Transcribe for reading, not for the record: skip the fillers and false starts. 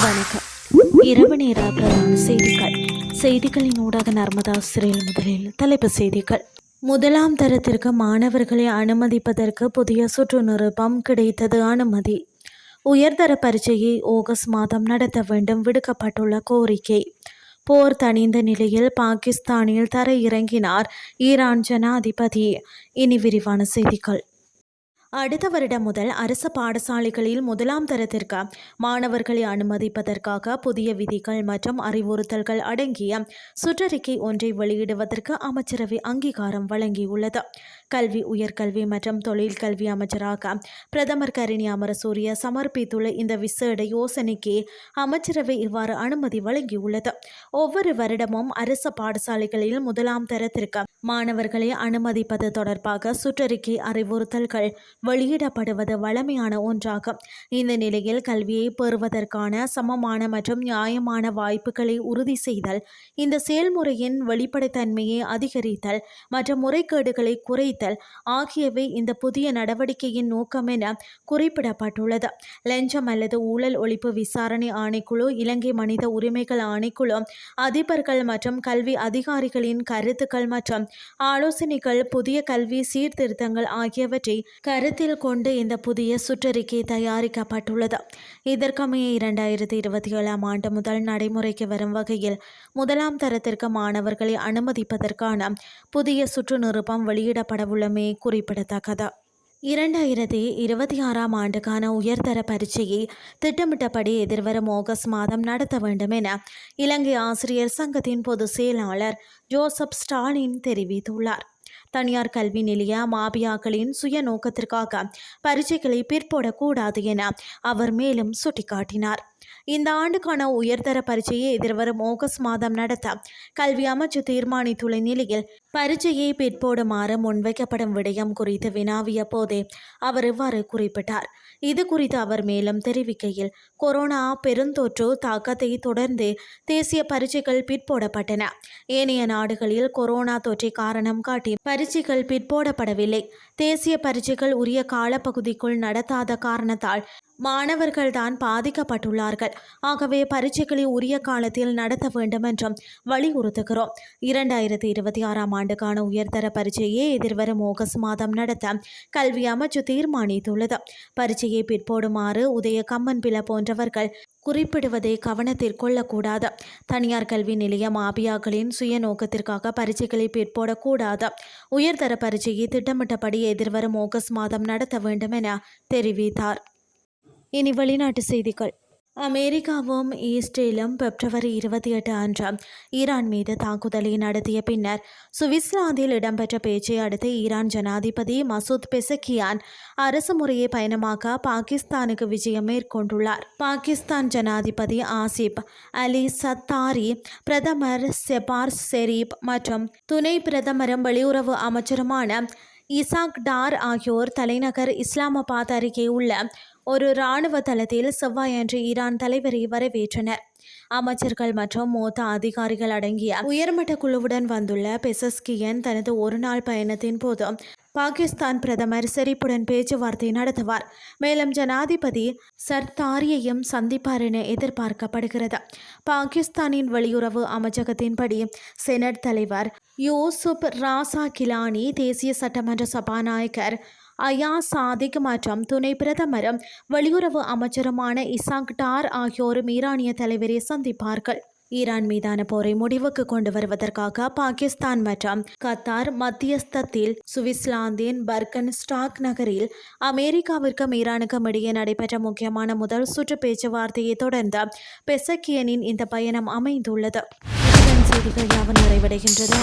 வணக்கம். இரவு நேர பிரதான செய்திகளின் ஊடாக நர்மதா சிறையில் முதலில் தலைப்பு செய்திகள். முதலாம் தரத்திற்கு மாணவர்களை அனுமதிப்பதற்கு புதிய சுற்று நிருபம் கிடைத்தது அனுமதி. உயர்தர பரீட்சையை ஆகஸ்ட் மாதம் நடத்த வேண்டும் விடுக்கப்பட்டுள்ள கோரிக்கை. போர் தணிந்த நிலையில் பாகிஸ்தானில் தரையிறங்கினார் ஈரான் ஜனாதிபதி. இனி விரிவான செய்திகள். அடுத்த வருடம் முதல் அரசு பாடசாலைகளில் முதலாம் தரத்திற்கு மாணவர்களை அனுமதிப்பதற்காக புதிய விதிகள் மற்றும் அறிவுறுத்தல்கள் அடங்கிய சுற்றறிக்கை ஒன்றை வெளியிடுவதற்கு அமைச்சரவை அங்கீகாரம் வழங்கியுள்ளது. கல்வி, உயர்கல்வி மற்றும் தொழில் கல்வி அமைச்சராக பிரதமர் கரினி அமரசூரிய சமர்ப்பித்துள்ள இந்த விசேட யோசனைக்கு அமைச்சரவை இவ்வாறு அனுமதி வழங்கியுள்ளது. ஒவ்வொரு வருடமும் அரசு பாடசாலைகளில் முதலாம் தரத்திற்கு மாணவர்களை அனுமதிப்பது தொடர்பாக சுற்றறிக்கை அறிவுறுத்தல்கள் வெளியிடப்படுவது வழமையான ஒன்றாகும். இந்த நிலையில் கல்வியை பெறுவதற்கான சமமான மற்றும் நியாயமான வாய்ப்புகளை உறுதி செய்தல், இந்த செயல்முறையின் வெளிப்படைத்தன்மையை அதிகரித்தல் மற்றும் முறைகேடுகளை குறைத்தல் ஆகியவை இந்த புதிய நடவடிக்கையின் நோக்கம் என குறிப்பிடப்பட்டுள்ளது. லஞ்சம் அல்லது ஊழல் ஒழிப்பு விசாரணை ஆணைக்குழு, இலங்கை மனித உரிமைகள் ஆணைக்குழு, அதிபர்கள் மற்றும் கல்வி அதிகாரிகளின் கருத்துக்கள் மற்றும் ஆலோசனைகள், புதிய கல்வி சீர்திருத்தங்கள் ஆகியவற்றை கருத்தில் கொண்டு இந்த புதிய சுற்றறிக்கை தயாரிக்கப்பட்டுள்ளது. இதற்கமைய 2027 ஆண்டு முதல் நடைமுறைக்கு வரும் வகையில் முதலாம் தரத்திற்கு மாணவர்களை அனுமதிப்பதற்கான புதிய சுற்று நிருபம் வெளியிடப்படவுள்ளமை குறிப்பிடத்தக்கது. 2026 ஆண்டுக்கான உயர்தர பரீட்சையை திட்டமிட்டபடி எதிர்வரும் ஆகஸ்ட் மாதம் நடத்த வேண்டும் என இலங்கை ஆசிரியர் சங்கத்தின் பொதுச் செயலாளர் ஜோசப் ஸ்டாலின் தெரிவித்துள்ளார். தனியார் கல்வி நிலைய மாபியாக்களின் சுய நோக்கத்திற்காக பரீட்சைகளை பிற்போடக்கூடாது என அவர் மேலும் சுட்டிக்காட்டினார். இந்த ஆண்டுக்கான உயர்தர பரீட்சையை எதிர்வரும் ஆகஸ்ட் மாதம் நடத்த கல்வி அமைச்சு தீர்மானித்துள்ள நிலையில் பரீட்சையை பிற்போடுமாறு முன்வைக்கப்படும் விடயம் குறித்து வினாவிய போதே அவர் இவ்வாறு குறிப்பிட்டார். இது குறித்து அவர் மேலும் தெரிவிக்கையில், கொரோனா பெருந்தொற்று தாக்கத்தை தொடர்ந்து தேசிய பரீட்சைகள் பிற்போடப்பட்டன. ஏனைய நாடுகளில் கொரோனா தொற்றை காரணம் காட்டி பரீட்சைகள் பிற்போடப்படவில்லை. தேசிய பரீட்சைகள் உரிய காலப்பகுதிக்குள் நடத்தாத காரணத்தால் மாணவர்கள் தான் பாதிக்கப்பட்டுள்ளார்கள். ஆகவே பரீட்சைகளை உரிய காலத்தில் நடத்த வேண்டும் என்றும் வலியுறுத்துகிறோம். 2026 ஆண்டுக்கான உயர்தர பரீட்சையை எதிர்வரும் ஆகஸ்ட் மாதம் நடத்த கல்வி அமைச்சு தீர்மானித்துள்ளது. பரீட்சையை பிற்போடுமாறு உதய கம்மன்பில போன்றவர்கள் குறிப்பிடுவதை கவனத்தில் கொள்ளக்கூடாது. தனியார் கல்வி நிலைய மாபியாக்களின் சுய நோக்கத்திற்காக பரீட்சைகளை பிற்போடக்கூடாது. உயர்தர பரீட்சையை திட்டமிட்டபடி எதிர்வரும் ஆகஸ்ட் மாதம் நடத்த வேண்டும் என தெரிவித்தார். இனி வெளிநாட்டு செய்திகள். அமெரிக்காவும் இஸ்ரேலும் பிப்ரவரி 28 அன்று ஈரான் மீது தாக்குதலை நடத்திய பின்னர் சுவிட்சர்லாந்தில் இடம்பெற்ற பேச்சை அடுத்து ஈரான் ஜனாதிபதி மசூத் பெசக்கியான் அரசு முறையை பயணமாக பாகிஸ்தானுக்கு விஜயம் மேற்கொண்டுள்ளார். பாகிஸ்தான் ஜனாதிபதி ஆசிப் அலி சத்தாரி, பிரதமர் ஷெபாஸ் ஷெரீப் மற்றும் துணை பிரதமரும் வெளியுறவு அமைச்சருமான இசாக் டார் ஆகியோர் தலைநகர் இஸ்லாமாபாத் அருகே உள்ள ஒரு இராணுவ தளத்தில் செவ்வாயன்று ஈரான் தலைவரை வரவேற்றனர். அமைச்சர்கள் மற்றும் மூத்த அதிகாரிகள் அடங்கிய உயர்மட்ட குழுவுடன் வந்துள்ள பெசஸ்கியன் தனது ஒருநாள் பயணத்தின் போது பாகிஸ்தான் பிரதமர் ஷெரீப்புடன் பேச்சுவார்த்தை நடத்துவார். மேலும் ஜனாதிபதி சர்தாரியையும் சந்திப்பார் என எதிர்பார்க்கப்படுகிறது. பாகிஸ்தானின் வெளியுறவு அமைச்சகத்தின்படி செனட் தலைவர் யூசுப் ராசா கிலானி, தேசிய சட்டமன்ற சபாநாயகர் அயாஸ் சாதிக் மற்றும் துணை பிரதமரும் வெளியுறவு அமைச்சருமான இசாக் டார் ஆகியோரும் ஈரானிய தலைவரை சந்திப்பார்கள். ஈரான் மீதான போரை முடிவுக்கு கொண்டு வருவதற்காக பாகிஸ்தான் மற்றும் கத்தார் மத்தியஸ்தத்தில் சுவிட்சர்லாந்தின் பர்கன்ஸ்டாக் நகரில் அமெரிக்காவிற்கும் ஈரானுக்கும் இடையே நடைபெற்ற முக்கியமான முதல் சுற்று பேச்சுவார்த்தையை தொடர்ந்து பெசக்கியனின் இந்த பயணம் அமைந்துள்ளது. செய்திகள் யாவும் நிறைவடைகின்றது.